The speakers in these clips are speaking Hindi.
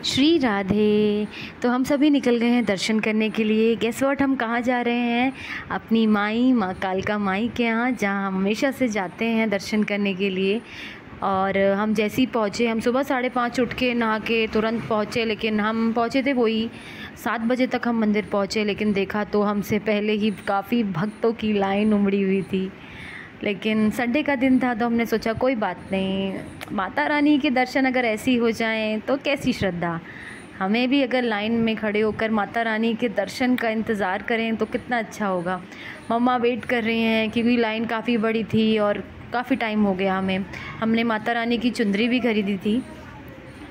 श्री राधे। तो हम सभी निकल गए हैं दर्शन करने के लिए। गेस व्हाट, हम कहाँ जा रहे हैं? अपनी माई माँ कालका माई के यहाँ, जहाँ हम हमेशा से जाते हैं दर्शन करने के लिए। और हम जैसे ही पहुँचे, हम सुबह 5:30 उठ के नहा के तुरंत पहुँचे, लेकिन हम पहुँचे थे वही 7 बजे तक हम मंदिर पहुँचे। लेकिन देखा तो हमसे पहले ही काफ़ी भक्तों की लाइन उमड़ी हुई थी। लेकिन संडे का दिन था तो हमने सोचा कोई बात नहीं, माता रानी के दर्शन अगर ऐसी हो जाएं तो कैसी श्रद्धा। हमें भी अगर लाइन में खड़े होकर माता रानी के दर्शन का इंतज़ार करें तो कितना अच्छा होगा। मम्मा वेट कर रही हैं क्योंकि लाइन काफ़ी बड़ी थी और काफ़ी टाइम हो गया हमें। हमने माता रानी की चुंदरी भी खरीदी थी,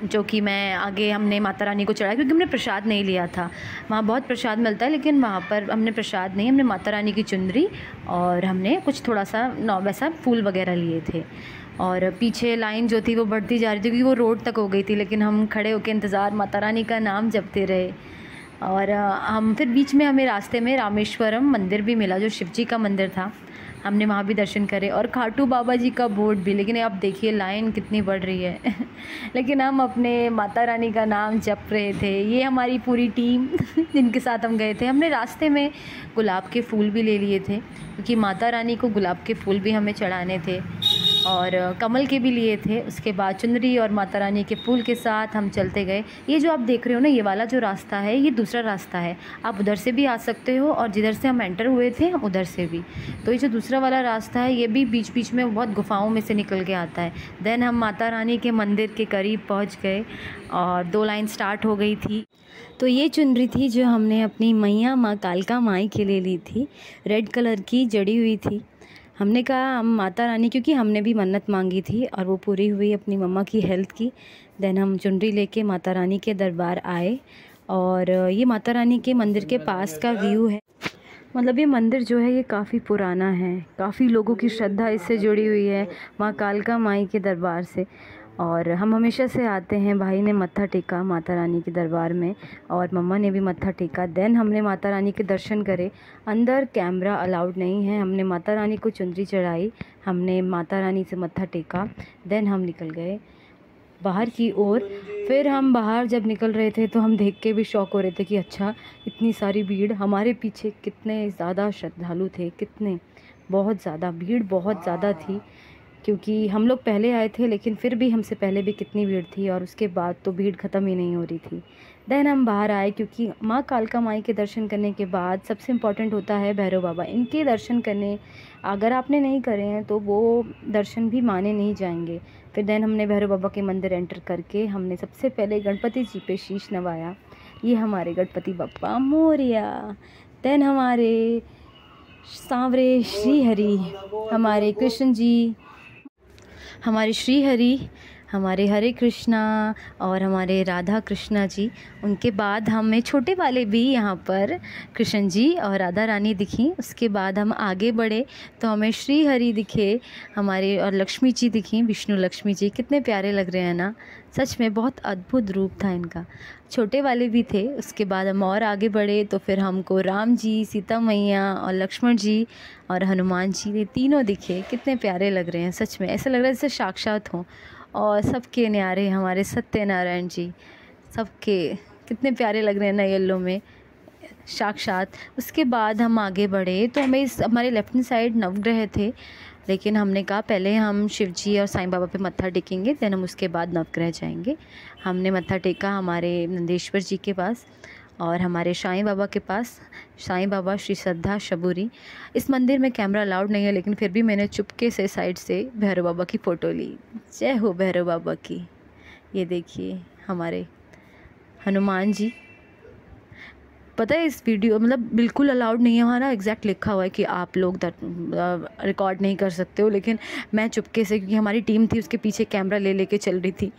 जो कि मैं आगे हमने माता रानी को चढ़ाया, क्योंकि हमने प्रसाद नहीं लिया था। वहाँ बहुत प्रसाद मिलता है लेकिन वहाँ पर हमने प्रसाद नहीं, हमने माता रानी की चुंदरी और हमने कुछ थोड़ा सा वैसा फूल वगैरह लिए थे। और पीछे लाइन जो थी वो बढ़ती जा रही थी क्योंकि वो रोड तक हो गई थी, लेकिन हम खड़े होकर इंतज़ार, माता रानी का नाम जपते रहे। और हम फिर बीच में हमें रास्ते में रामेश्वरम मंदिर भी मिला, जो शिव जी का मंदिर था। हमने वहाँ भी दर्शन करे और खाटू बाबा जी का बोर्ड भी। लेकिन अब देखिए लाइन कितनी बढ़ रही है लेकिन हम अपने माता रानी का नाम जप रहे थे। ये हमारी पूरी टीम जिनके साथ हम गए थे। हमने रास्ते में गुलाब के फूल भी ले लिए थे, क्योंकि माता रानी को गुलाब के फूल भी हमें चढ़ाने थे और कमल के भी लिए थे। उसके बाद चुनरी और माता रानी के फूल के साथ हम चलते गए। ये जो आप देख रहे हो ना, ये वाला जो रास्ता है, ये दूसरा रास्ता है। आप उधर से भी आ सकते हो और जिधर से हम एंटर हुए थे हम उधर से भी। तो ये जो दूसरा वाला रास्ता है, ये भी बीच बीच में बहुत गुफाओं में से निकल के आता है। देन हम माता रानी के मंदिर के करीब पहुँच गए और 2 लाइन स्टार्ट हो गई थी। तो ये चुनरी थी जो हमने अपनी मैया माँ कालका माई के लिए ली थी, रेड कलर की जड़ी हुई थी। हमने कहा हम माता रानी, क्योंकि हमने भी मन्नत मांगी थी और वो पूरी हुई अपनी मम्मा की हेल्थ की। देन हम चुनरी लेके माता रानी के दरबार आए। और ये माता रानी के मंदिर के पास का व्यू है। मतलब ये मंदिर जो है ये काफ़ी पुराना है, काफ़ी लोगों की श्रद्धा इससे जुड़ी हुई है, माँ कालका माई के दरबार से। और हम हमेशा से आते हैं। भाई ने मत्था टेका माता रानी के दरबार में और मम्मा ने भी मत्था टेका। देन हमने माता रानी के दर्शन करे। अंदर कैमरा अलाउड नहीं है। हमने माता रानी को चुनरी चढ़ाई, हमने माता रानी से मत्था टेका। देन हम निकल गए बाहर की ओर। फिर हम बाहर जब निकल रहे थे तो हम देख के भी शौक हो रहे थे कि अच्छा, इतनी सारी भीड़। हमारे पीछे कितने ज़्यादा श्रद्धालु थे, कितने, बहुत ज़्यादा भीड़, बहुत ज़्यादा थी। क्योंकि हम लोग पहले आए थे, लेकिन फिर भी हमसे पहले भी कितनी भीड़ थी और उसके बाद तो भीड़ ख़त्म ही नहीं हो रही थी। देन हम बाहर आए, क्योंकि माँ कालका माई के दर्शन करने के बाद सबसे इम्पॉर्टेंट होता है भैरव बाबा। इनके दर्शन करने अगर आपने नहीं करे हैं तो वो दर्शन भी माने नहीं जाएंगे। फिर देन हमने भैरव बाबा के मंदिर एंटर करके हमने सबसे पहले गणपति जी पे शीश नवाया। ये हमारे गणपति बप्पा मोरया। देन हमारे सांवरे श्री हरि, हमारे कृष्ण जी, हमारे श्री हरि, हमारे हरे कृष्णा और हमारे राधा कृष्णा जी। उनके बाद हमें छोटे वाले भी यहाँ पर कृष्ण जी और राधा रानी दिखी। उसके बाद हम आगे बढ़े तो हमें श्री हरि दिखे हमारे, और लक्ष्मी जी दिखी, विष्णु लक्ष्मी जी। कितने प्यारे लग रहे हैं ना, सच में बहुत अद्भुत रूप था इनका। छोटे वाले भी थे। उसके बाद हम और आगे बढ़े तो फिर हमको राम जी, सीता मैया और लक्ष्मण जी और हनुमान जी, ये तीनों दिखे। कितने प्यारे लग रहे हैं, सच में ऐसा लग रहा है जैसे साक्षात हों। और सबके न्यारे हमारे सत्यनारायण जी, सबके कितने प्यारे लग रहे हैं ना येलो में, साक्षात। उसके बाद हम आगे बढ़े तो हमें हमारे लेफ्ट हैंड साइड नवग्रह थे, लेकिन हमने कहा पहले हम शिव जी और साईं बाबा पे मत्था टेकेंगे, देन हम उसके बाद नवग्रह जाएंगे। हमने मत्था टेका हमारे नंदेश्वर जी के पास और हमारे साईं बाबा के पास, साईं बाबा श्री श्रद्धा शबूरी। इस मंदिर में कैमरा अलाउड नहीं है, लेकिन फिर भी मैंने चुपके से साइड से भैरव बाबा की फ़ोटो ली। जय हो भैरव बाबा की। ये देखिए हमारे हनुमान जी। पता है इस वीडियो मतलब बिल्कुल अलाउड नहीं है, वहाँ ना एग्जैक्ट लिखा हुआ है कि आप लोग रिकॉर्ड नहीं कर सकते हो, लेकिन मैं चुपके से, क्योंकि हमारी टीम थी उसके पीछे कैमरा ले लेके चल रही थी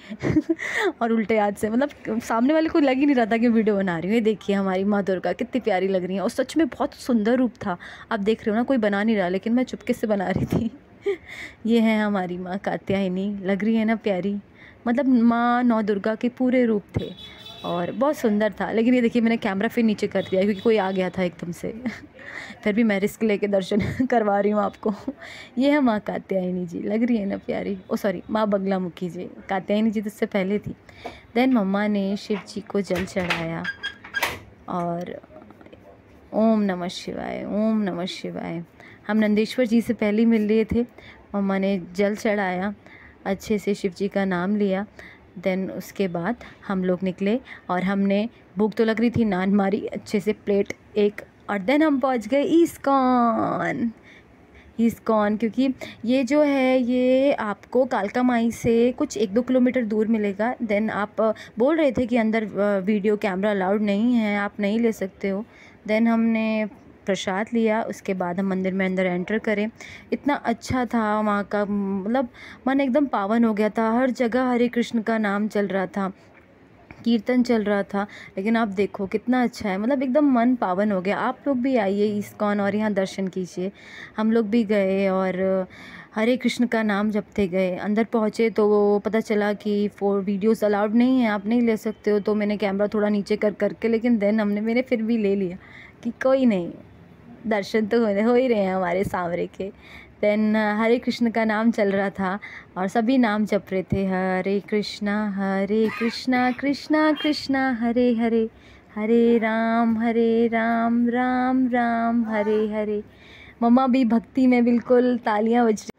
और उल्टे हाथ से, मतलब सामने वाले को लग ही नहीं रहा था कि वीडियो बना रही हूँ। ये देखिए हमारी माँ दुर्गा कितनी प्यारी लग रही है और सच में बहुत सुंदर रूप था। आप देख रहे हो ना, कोई बना नहीं रहा, लेकिन मैं चुपके से बना रही थी ये है हमारी माँ कात्यायनी, लग रही है ना प्यारी। मतलब माँ नौ दुर्गा के पूरे रूप थे। और बहुत सुंदर था। लेकिन ये देखिए मैंने कैमरा फिर नीचे कर दिया क्योंकि कोई आ गया था एकदम से। फिर भी मैं रिस्क लेके दर्शन करवा रही हूँ आपको। ये है माँ कात्यायनी जी, लग रही है ना प्यारी। ओ सॉरी, माँ बगलामुखी जी। कात्यायनी जी तो उससे पहले थी। देन मम्मा ने शिव जी को जल चढ़ाया और ओम नमः शिवाय, ओम नमः शिवाय। हम नंदेश्वर जी से पहले मिल लिए थे। मम्मा ने जल चढ़ाया, अच्छे से शिव जी का नाम लिया। देन उसके बाद हम लोग निकले और हमने, भूख तो लग रही थी, नान मारी अच्छे से प्लेट एक, और देन हम पहुंच गए इस्कॉन। इस्कॉन क्योंकि ये जो है ये आपको कालका माई से कुछ 1-2 किलोमीटर दूर मिलेगा। देन आप बोल रहे थे कि अंदर वीडियो कैमरा अलाउड नहीं है, आप नहीं ले सकते हो। देन हमने प्रसाद लिया, उसके बाद हम मंदिर में अंदर एंटर करें। इतना अच्छा था वहाँ का, मतलब मन एकदम पावन हो गया था। हर जगह हरे कृष्ण का नाम चल रहा था, कीर्तन चल रहा था। लेकिन आप देखो कितना अच्छा है, मतलब एकदम मन पावन हो गया। आप लोग भी आइए इस्कॉन और यहाँ दर्शन कीजिए। हम लोग भी गए और हरे कृष्ण का नाम जपते गए। अंदर पहुँचे तो पता चला कि वीडियोस अलाउड नहीं है, आप नहीं ले सकते हो। तो मैंने कैमरा थोड़ा नीचे करके, लेकिन देन मैंने फिर भी ले लिया कि कोई नहीं, दर्शन तो हो ही रहे हैं हमारे सांवरे के। देन हरे कृष्ण का नाम चल रहा था और सभी नाम जप रहे थे, हरे कृष्णा कृष्णा कृष्णा हरे हरे, हरे राम राम राम हरे हरे। मम्मा भी भक्ति में बिल्कुल तालियां बज रही,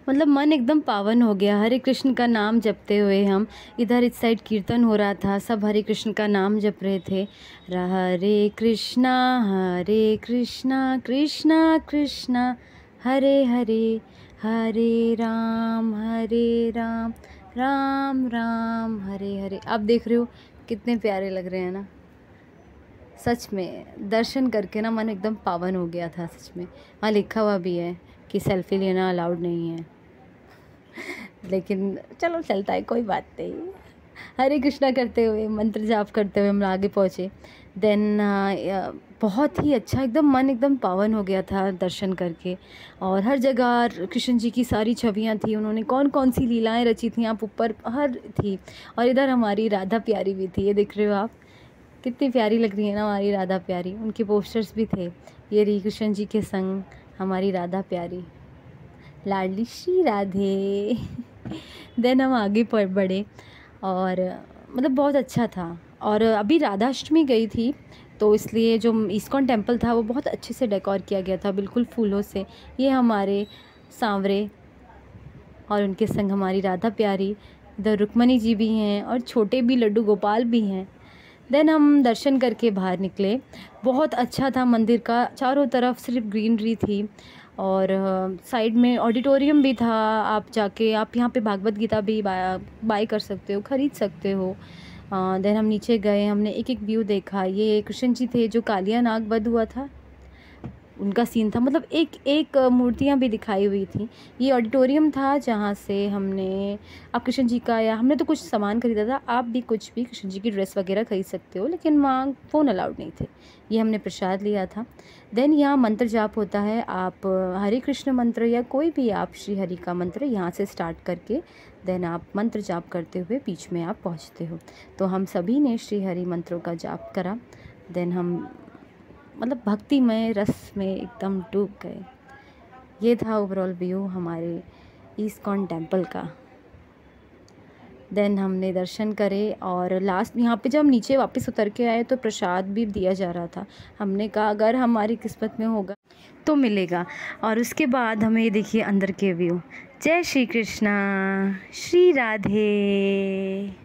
मतलब मन एकदम पावन हो गया हरे कृष्ण का नाम जपते हुए। हम इधर इस साइड कीर्तन हो रहा था, सब हरे कृष्ण का नाम जप रहे थे। हरे कृष्णा कृष्णा कृष्णा हरे हरे, हरे राम राम राम हरे हरे। आप देख रहे हो कितने प्यारे लग रहे हैं ना। सच में दर्शन करके ना मन एकदम पावन हो गया था सच में। वहाँ लिखा हुआ भी है कि सेल्फी लेना अलाउड नहीं है, लेकिन चलो चलता है, कोई बात नहीं। हरे कृष्णा करते हुए, मंत्र जाप करते हुए हम आगे पहुँचे। देन बहुत ही अच्छा, एकदम मन एकदम पावन हो गया था दर्शन करके। और हर जगह कृष्ण जी की सारी छवियाँ थी, उन्होंने कौन कौन सी लीलाएं रची थी आप ऊपर हर थी। और इधर हमारी राधा प्यारी भी थी, ये देख रहे हो आप कितनी प्यारी लग रही है ना हमारी राधा प्यारी। उनके पोस्टर्स भी थे, ये रही कृष्ण जी के संग हमारी राधा प्यारी, लाडली श्री राधे। देन हम आगे बढ़े और मतलब बहुत अच्छा था। और अभी राधाष्टमी गई थी तो इसलिए जो इस्कॉन टेम्पल था वो बहुत अच्छे से डेकोर किया गया था, बिल्कुल फूलों से। ये हमारे सांवरे और उनके संग हमारी राधा प्यारी, इधर रुक्मणी जी भी हैं और छोटे भी लड्डू गोपाल भी हैं। देन हम दर्शन करके बाहर निकले। बहुत अच्छा था मंदिर का, चारों तरफ सिर्फ ग्रीनरी थी और साइड में ऑडिटोरियम भी था। आप जाके आप यहाँ पे भागवत गीता भी बाय कर सकते हो, ख़रीद सकते हो। देन हम नीचे गए, हमने एक एक व्यू देखा। ये कृष्ण जी थे जो कालिया नाग वध हुआ था, उनका सीन था, मतलब एक एक मूर्तियाँ भी दिखाई हुई थी। ये ऑडिटोरियम था जहाँ से हमने, आप कृष्ण जी का, या हमने तो कुछ सामान खरीदा था, आप भी कुछ भी कृष्ण जी की ड्रेस वगैरह खरीद सकते हो, लेकिन वहाँ फ़ोन अलाउड नहीं थे। ये हमने प्रसाद लिया था। देन यहाँ मंत्र जाप होता है, आप हरे कृष्ण मंत्र या कोई भी आप श्री हरि का मंत्र यहाँ से स्टार्ट करके देन आप मंत्र जाप करते हुए बीच में आप पहुँचते हो। तो हम सभी ने श्री हरि मंत्रों का जाप करा। देन हम मतलब भक्तिमय रस में एकदम डूब गए। ये था ओवरऑल व्यू हमारे इस्कॉन टेम्पल का। देन हमने दर्शन करे और लास्ट यहाँ पे जब हम नीचे वापस उतर के आए तो प्रसाद भी दिया जा रहा था। हमने कहा अगर हमारी किस्मत में होगा तो मिलेगा। और उसके बाद हमें ये देखिए अंदर के व्यू। जय श्री कृष्णा, श्री राधे।